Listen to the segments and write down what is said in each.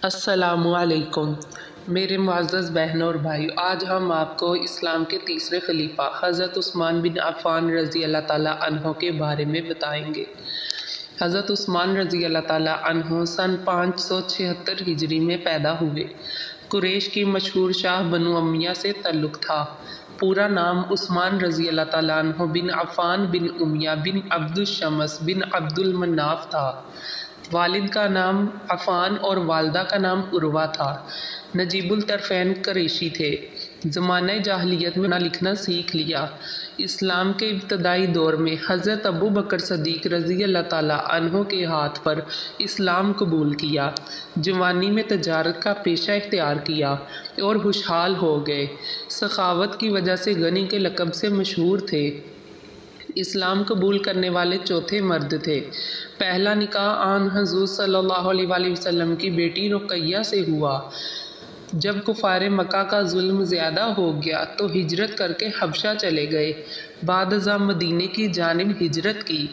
السلام علیکم میرے معزز بہنوں اور بھائیو، آج ہم آپ کو اسلام کے تیسرے خلیفہ حضرت عثمان بن عفان رضی اللہ تعالیٰ عنہ کے بارے میں بتائیں گے۔ حضرت عثمان رضی اللہ تعالیٰ عنہ سن 576 ہجری میں پیدا ہوئے۔ قریش کی مشہور شاہ بنو امیہ سے تعلق تھا۔ پورا نام عثمان رضی اللہ تعالیٰ عنہ بن عفان بن امیہ بن عبد الشمس بن عبد المناف تھا۔ والد کا نام عفان اور والدہ کا نام عروہ تھا۔ نجیب الطرفین قریشی تھے۔ زمانہ جاہلیت میں لکھنا سیکھ لیا۔ اسلام کے ابتدائی دور میں حضرت ابو بکر صدیق رضی اللہ تعالیٰ عنہ کے ہاتھ پر اسلام قبول کیا۔ جوانی میں تجارت کا پیشہ اختیار کیا اور خوشحال ہو گئے۔ سخاوت کی وجہ سے غنی کے لقب سے مشہور تھے۔ اسلام قبول کرنے والے چوتھے مرد تھے۔ پہلا نکاح آن حضور صلی اللہ علیہ وآلہ وسلم کی بیٹی رقیہ سے ہوا۔ جب کفار مکہ کا ظلم زیادہ ہو گیا تو ہجرت کر کے حبشہ چلے گئے۔ بعد ازاں مدینے کی جانب ہجرت کی۔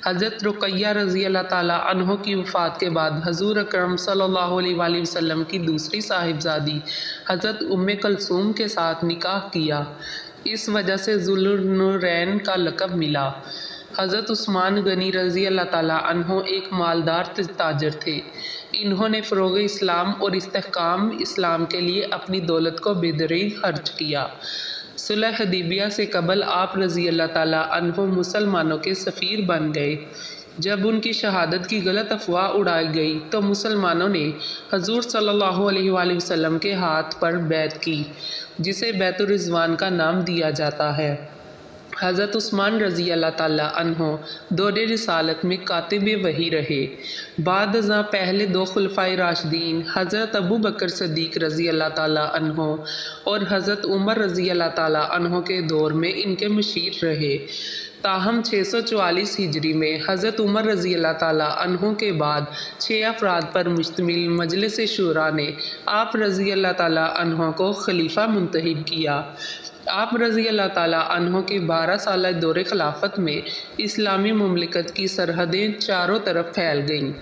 حضرت رقیہ رضی اللہ تعالیٰ عنہ کی وفات کے بعد حضور اکرم صلی اللہ علیہ وآلہ وسلم کی دوسری صاحبزادی حضرت ام کلثوم کے ساتھ نکاح کیا۔ اس وجہ سے ذوالنورین کا لقب ملا۔ حضرت عثمان غنی رضی اللہ تعالیٰ عنہ ایک مالدار تاجر تھے۔ انہوں نے فروغ اسلام اور استحکام اسلام کے لیے اپنی دولت کو بے دریغ خرچ کیا۔ صلح حدیبیہ سے قبل آپ رضی اللہ تعالیٰ عنہ مسلمانوں کے سفیر بن گئے۔ جب ان کی شہادت کی غلط افواہ اڑائی گئی تو مسلمانوں نے حضور صلی اللہ علیہ وآلہ وسلم کے ہاتھ پر بیعت کی، جسے بیعت الرضوان کا نام دیا جاتا ہے۔ حضرت عثمان رضی اللہ تعالیٰ عنہ دور رسالت میں کاتب وحی رہے۔ بعد ازاں پہلے دو خلفائے راشدین حضرت ابو بکر صدیق رضی اللہ تعالیٰ عنہ اور حضرت عمر رضی اللہ تعالیٰ عنہ کے دور میں ان کے مشیر رہے۔ تاہم 644 ہجری میں حضرت عمر رضی اللہ تعالیٰ عنہ کے بعد 6 افراد پر مشتمل مجلس شورا نے آپ رضی اللہ تعالیٰ عنہ کو خلیفہ منتخب کیا۔ آپ رضی اللہ تعالیٰ عنہ کے 12 سالہ دور خلافت میں اسلامی مملکت کی سرحدیں چاروں طرف پھیل گئیں۔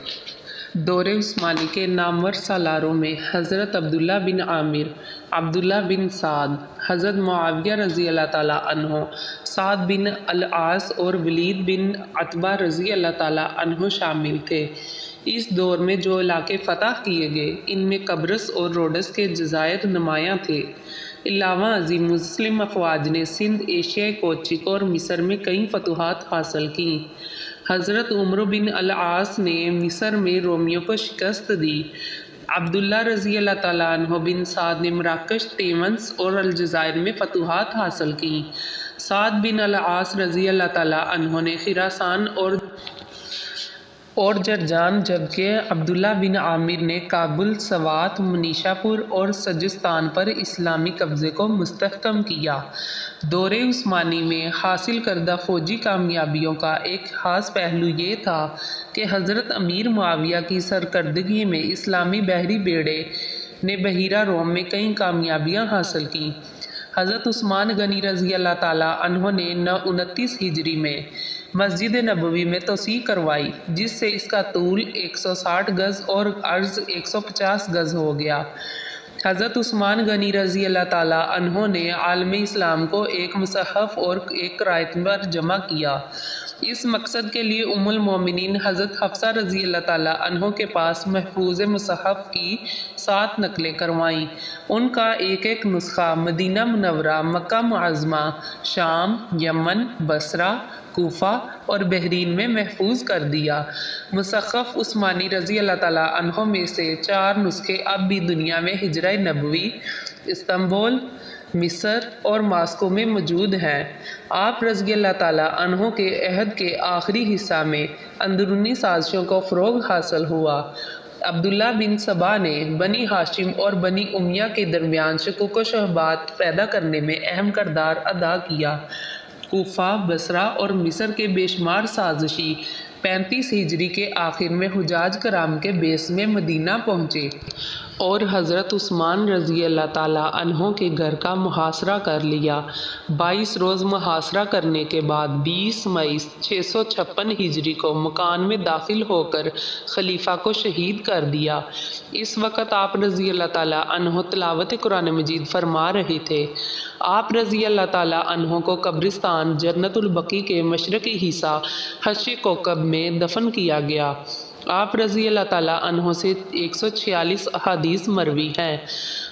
دور عثمانی کے نامور سالاروں میں حضرت عبداللہ بن عامر، عبداللہ بن سعد، حضرت معاویہ رضی اللہ تعالیٰ عنہ، سعد بن العاص اور ولید بن عتبہ رضی اللہ تعالیٰ عنہ شامل تھے۔ اس دور میں جو علاقے فتح کیے گئے ان میں قبرص اور روڈس کے جزائر نمایاں تھے۔ علاوہ ازیں مسلم افواج نے سندھ، ایشیا کوچک اور مصر میں کئی فتوحات حاصل کیں۔ حضرت عمرو بن العاص نے مصر میں رومیوں کو شکست دی۔ عبداللہ رضی اللہ تعالیٰ عنہ بن سعد نے مراکش، تیونس اور الجزائر میں فتوحات حاصل کیں۔ سعد بن العاص رضی اللہ تعالیٰ عنہ نے خراسان اور جرجان، جبکہ عبداللہ بن عامر نے کابل، سوات، منیشا پور اور سجستان پر اسلامی قبضے کو مستحکم کیا۔ دور عثمانی میں حاصل کردہ فوجی کامیابیوں کا ایک خاص پہلو یہ تھا کہ حضرت امیر معاویہ کی سرکردگی میں اسلامی بحری بیڑے نے بحیرہ روم میں کئی کامیابیاں حاصل کیں۔ حضرت عثمان غنی رضی اللہ تعالیٰ عنہ نے 29 ہجری میں مسجد نبوی میں توسیع کروائی، جس سے اس کا طول 160 گز اور عرض 150 گز ہو گیا۔ حضرت عثمان غنی رضی اللہ تعالیٰ عنہ نے عالم اسلام کو ایک مصحف اور ایک قرائت پر جمع کیا۔ اس مقصد کے لیے ام المومنین حضرت حفصہ رضی اللہ تعالیٰ عنہ کے پاس محفوظ مصحف کی 7 نقلیں کروائیں۔ ان کا ایک ایک نسخہ مدینہ منورہ، مکہ معظمہ، شام، یمن، بصرہ، کوفہ اور بحرین میں محفوظ کر دیا۔ مصحف عثمانی رضی اللہ تعالیٰ عنہ میں سے 4 نسخے اب بھی دنیا میں حجرہ نبوی، استنبول، مصر اور ماسکو میں موجود ہیں۔ آپ رضی اللہ تعالیٰ عنہ کے عہد کے آخری حصہ میں اندرونی سازشوں کو فروغ حاصل ہوا۔ عبداللہ بن سبا نے بنی ہاشم اور بنی امیہ کے درمیان شکوک و شبہات پیدا کرنے میں اہم کردار ادا کیا۔ کوفہ، بصرہ اور مصر کے بے شمار سازشی 35 ہجری کے آخر میں حجاج کرام کے بیس میں مدینہ پہنچے۔ اور حضرت عثمان رضی اللہ تعالیٰ عنہ کے گھر کا محاصرہ کر لیا۔ 22 روز محاصرہ کرنے کے بعد 20 مئی 656 ہجری کو مکان میں داخل ہو کر خلیفہ کو شہید کر دیا۔ اس وقت آپ رضی اللہ تعالیٰ عنہ تلاوت قرآن مجید فرما رہے تھے۔ آپ رضی اللہ تعالیٰ عنہ کو قبرستان جنت البقیع کے مشرقی حصہ حشر کوکب میں دفن کیا گیا۔ آپ رضی اللہ تعالیٰ عنہ سے 146 احادیث مروی ہیں۔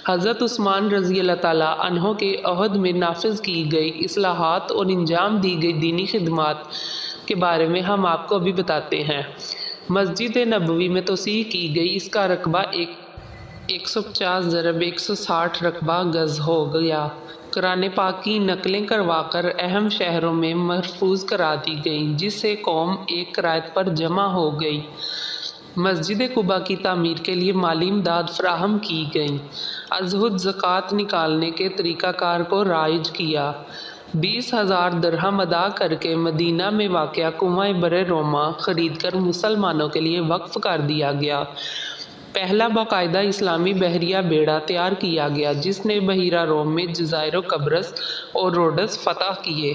حضرت عثمان رضی اللہ تعالیٰ عنہ کے عہد میں نافذ کی گئی اصلاحات اور انجام دی گئی دینی خدمات کے بارے میں ہم آپ کو ابھی بتاتے ہیں۔ مسجد نبوی میں توسیع کی گئی، اس کا رقبہ 150 × 160 رقبہ گز ہو گیا۔ قرآن پاک کی نقلیں کروا کر اہم شہروں میں محفوظ کرا دی گئیں، جس سے قوم ایک قرائت پر جمع ہو گئی۔ مسجد قباء کی تعمیر کے لیے مالی امداد فراہم کی گئی۔ ازہد زکوٰۃ نکالنے کے طریقہ کار کو رائج کیا۔ 20,000 درہم ادا کر کے مدینہ میں واقع کنواں بر روما خرید کر مسلمانوں کے لیے وقف کر دیا گیا۔ پہلا باقاعدہ اسلامی بحریہ بیڑا تیار کیا گیا، جس نے بحیرہ روم میں جزائر قبرص اور روڈس فتح کیے۔